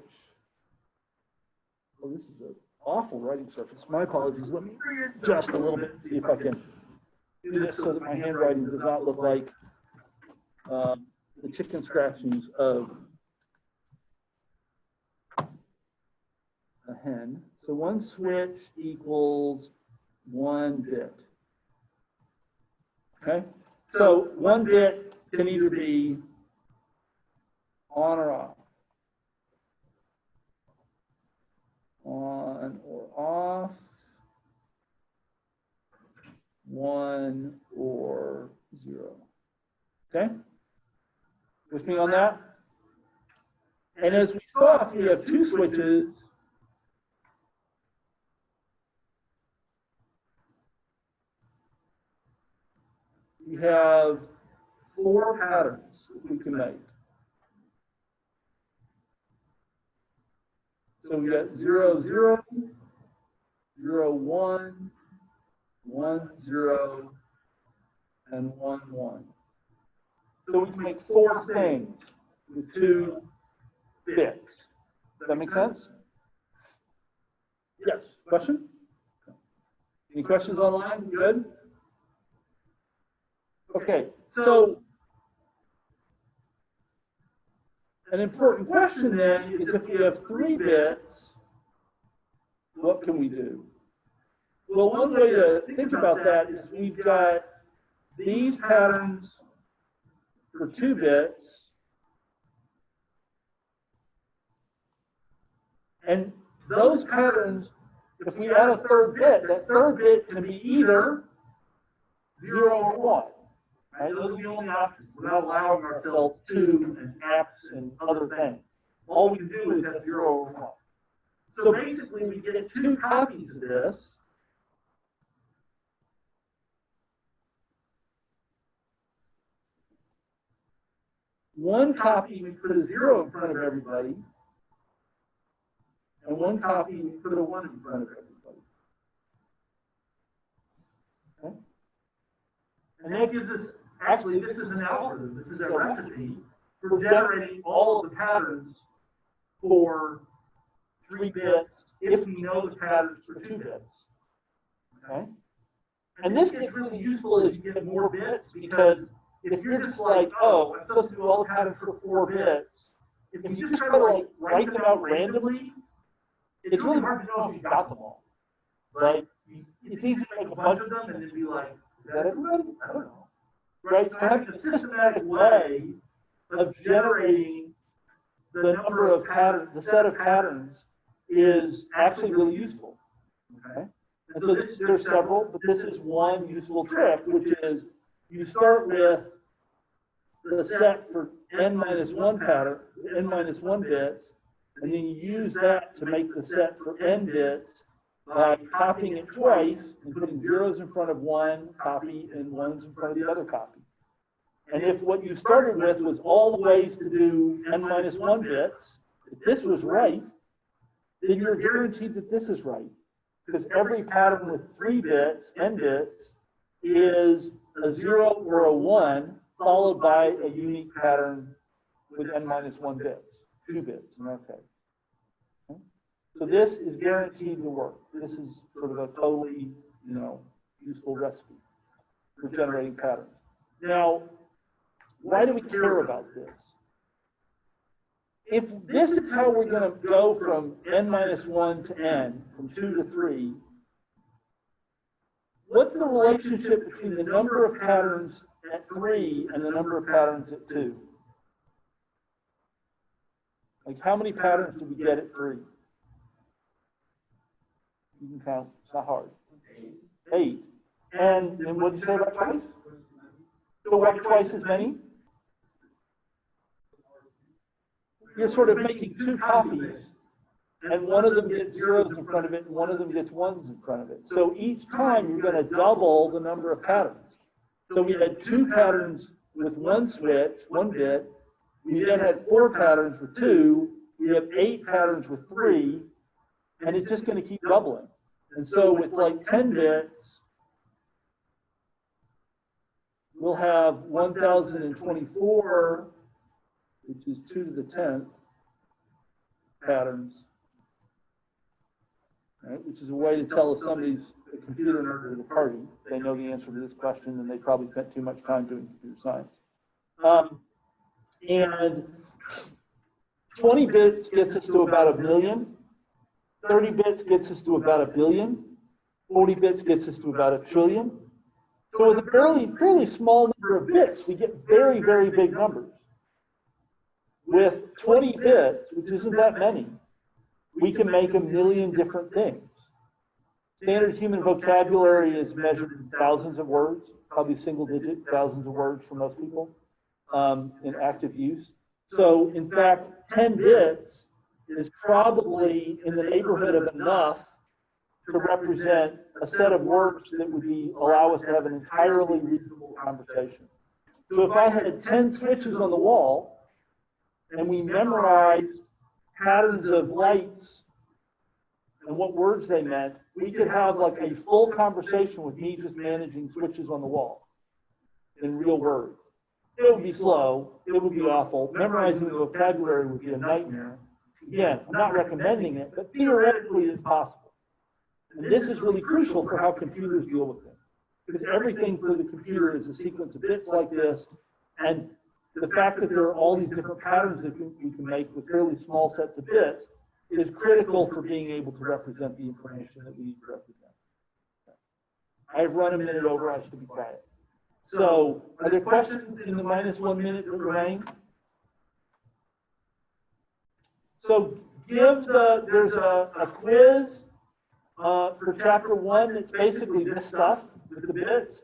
Oh, this is an awful writing surface. My apologies. Let me readjust a little bit and see if I can do this so that my handwriting does not look like the chicken scratchings of a hen. So one switch equals 1 bit. Okay? So 1 bit can either be on or off. On or off. 1 or 0. Okay? With me on that? And as we saw, if we have 2 switches, we have 4 patterns that we can make. So we got 0, 0, 0, 1, 1, 0, and 1, 1. So we can make 4 things with 2 bits. Does that make sense? Yes. Question? Any questions online? Good? Okay, so an important question then is if we have 3 bits, what can we do? Well, one way to think about that is we've got these patterns for 2 bits, and those patterns, if we add a 3rd bit, that 3rd bit can be either 0 or 1. Right? Those are the only options. We're not allowing ourselves 2 and X and other things. All we can do is have 0 or 1. So basically, we get 2 copies of this. One copy, we put a 0 in front of everybody. And one copy, we put a 1 in front of everybody. Okay? And that gives us, actually, this is an algorithm. This is a recipe for generating all of the patterns for 3 bits if we know the patterns for 2 bits. Okay? And this gets really useful as you get more bits, because if you're just like, oh, I'm supposed to do all the patterns for 4 bits, if you just try to like write them out randomly, it's really hard to know if you got them all. Like, it's easy to make a bunch of them and then be like, is that everybody? I don't know. Right? So having a systematic way of generating the number of patterns, the set of patterns, is actually really useful. Okay? And so there's several, but this is one useful trick, which is you start with the set for n minus 1 pattern, n minus 1 bits, and then you use that to make the set for n bits by copying it twice and putting 0s in front of one copy and 1s in front of the other copy. And if what you started with was all the ways to do n minus 1 bits, if this was right, then you're guaranteed that this is right. Because every pattern with 3 bits, n bits, is a 0 or a 1 followed by a unique pattern with n minus 1 bits, 2 bits in our case. Okay? So this is guaranteed to work. This is sort of a totally, useful recipe for generating patterns. Now, why do we care about this? If this is how we're going to go from n minus 1 to n, from 2 to 3, what's the relationship between the number of patterns at 3 and the number of patterns at 2? Like, how many patterns do we get at 3? You can count. It's not hard. 8. And what did you say about twice? So why twice as many? You're sort of making 2 copies, and one of them gets 0s in front of it, and one of them gets 1s in front of it. So each time you're going to double the number of patterns. So we had 2 patterns with 1 switch, 1 bit. We then had 4 patterns with 2. We have 8 patterns with 3, and it's just going to keep doubling. And so with like 10 bits, we'll have 1,024, which is 2 to the 10th patterns, right? Which is a way to tell if somebody's a computer nerd at a party. They know the answer to this question, and they probably spent too much time doing computer science. And 20 bits gets us to about 1 million. 30 bits gets us to about 1 billion. 40 bits gets us to about 1 trillion. So with a fairly small number of bits, we get very, very big numbers. With 20 bits, which isn't that many, we can make 1 million different things. Standard human vocabulary is measured in thousands of words, probably single digit, thousands of words for most people in active use. So in fact, 10 bits is probably in the neighborhood of enough to represent a set of words that would allow us to have an entirely reasonable conversation. So if I had 10 switches on the wall and we memorized patterns of lights and what words they meant, we could have like a full conversation with me just managing switches on the wall in real words. It would be slow, it would be awful. Memorizing the vocabulary would be a nightmare. Again, I'm not recommending it, but theoretically it's possible. And this is really crucial for how computers deal with things. Because everything for the computer is a sequence of bits like this, and the fact that there are all these different patterns that we can make with fairly small sets of bits is critical for being able to represent the information that we need to represent. I've run a minute over, I should be quiet. So, are there questions in the -1 minute that remain? So, there's a quiz for chapter 1 that's basically this stuff with the bits.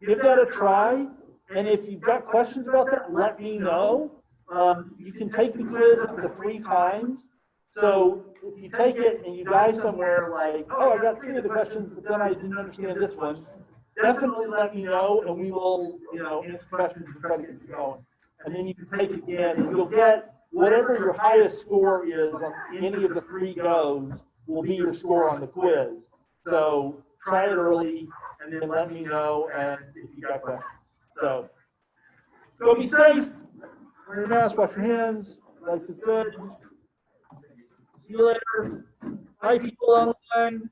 Give that a try, and if you've got questions about that, let me know. You can take the quiz up to 3 times. So if you take it and you die somewhere like, oh, I got 3 of the questions, but then I didn't understand this one, definitely let me know, and we will, answer questions and try to get you going. And then you can take it again, and you'll get whatever your highest score is on any of the 3 goes will be your score on the quiz. So try it early, and then let me know, and if you got questions. So go be safe. Wear your mask, wash your hands. Life is good. See you later. Bye, people online.